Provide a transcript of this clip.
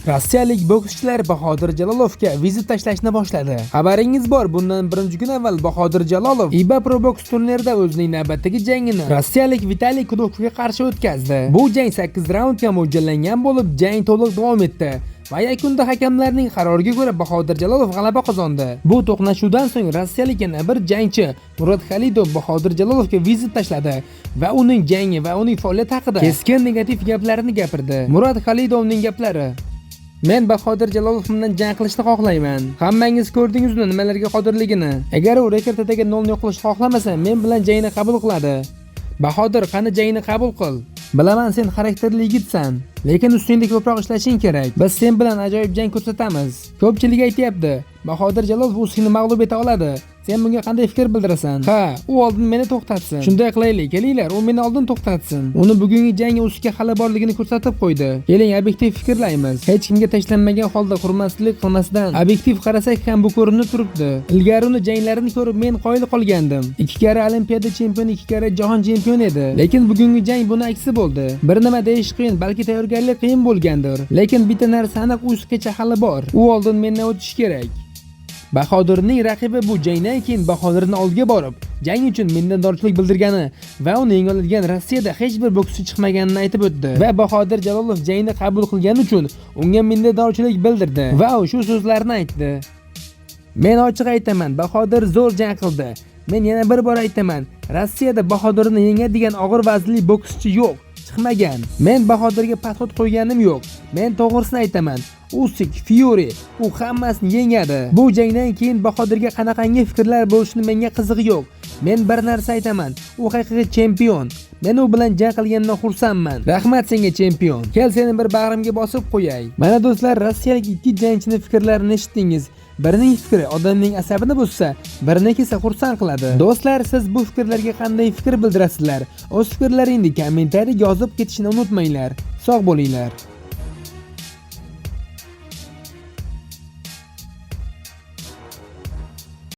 Rossiyalik bokschilar Bahodir Jalolovga vizit tashlashni boshladi. Xabaringiz bor, bundan birinchi kun avval Bahodir Jalolov IBA Pro Box turnirida o'zining navbatdagi jangini rossiyalik Vitaliy Kudokovga qarshi o'tkazdi. Bu jang 8 raundga mo'ljallangan bo'lib, jang to'liq davom etdi. Va yakunda hakamlarning qaroriga ko'ra Bahodir Jalolov g'alaba qozondi. Bu to'qnashuvdan so'ng rossiyalik yana bir jangchi Murod Xalidov Bahodir Jalolovga vizit tashladi va uning jangi va uning faoliyati haqida keskin negativ gaplarni gapirdi. Murod Xalidovning gaplari: Men Bahodir Jalolov bilan jang qilishni xohlayman. Hammangiz ko'rdingiz uni nimalarga qodirligini. Agar u rekordidagi 0 yo'qlashni xohlamasa, men bilan jangni qabul qiladi. Bahodir, qani jangni qabul qil. Bilaman sen xarakterli yigitsan, lekin ustingda ko'proq ishlashing kerak. Biz sen bilan ajoyib jang ko'rsatamiz. Ko'pchilik aytayapti, Bahodir Jalolov o'zini mag'lub eta oladi. Sen bunga qanday fikr bildirasan? Ha, u oldin meni to'xtatsin. Shunday qilaylik, kelinglar, u meni oldin to'xtatsin. Uni bugungi jangi o'siga hali borligini ko'rsatib qo'ydi. Keling, obyektiv fikrlaymiz. Hech kimga tashlanmagan holda hurmatsizlik qilmasdan obyektiv qarasak ham bu ko'rinib turibdi. Ilgari uni janglarini ko'rib men qoyil qolgandim. 2 karra Olimpiada chempioni, 2 karra jahon chempioni edi. Lekin bugungi jang buni aksi bo'ldi. Bir nima deyish qiyin, balki tayyorgarlik qiyin bo'lgandir. Lekin bitta narsa aniq, o'sigacha hali bor. U oldin mendan o'tishi kerak. Bahodirning raqibi bu jangdan keyin Bahodirni oldiga borib, jang uchun minnatdorchilik bildirgani va uni yenga oladigan Rossiyada hech bir bokschi chiqmaganini aytib o'tdi. Va Bahodir Jalolov jangni qabul qilgani uchun unga minnatdorchilik bildirdi va u shu so'zlarni aytdi: Men ochiq aytaman, Bahodir zo'r jang qildi. Men yana bir bor aytaman, Rossiyada Bahodirni yengadigan og'ir vaznli bokschi yo'q, chiqmagan. Men Bahodirga podxod qo'yganim yo'q. Men to'g'risini aytaman. Usyk, Fury, u hammasini yengadi. Bu jangdan keyin Bahodirga qanaqangi fikrlar bo'lishini menga qizig'i yo'q. Men bir narsa aytaman, u haqiqiy chempion. Men u bilan jang qilgandan xursandman. Rahmat senga chempion. Kel seni bir bag'rimga bosib qo'yay. Mana do'stlar, rossiyalik ikki jangchining fikrlarini eshitdingiz. Birining fikri odamning asabini buzsa, biriniki esa xursand qiladi. Do'stlar, siz bu fikrlarga qanday fikr bildirasizlar? O'z fikrlaringizni kommentariyaga yozib ketishni unutmanglar. Sog' bo'linglar.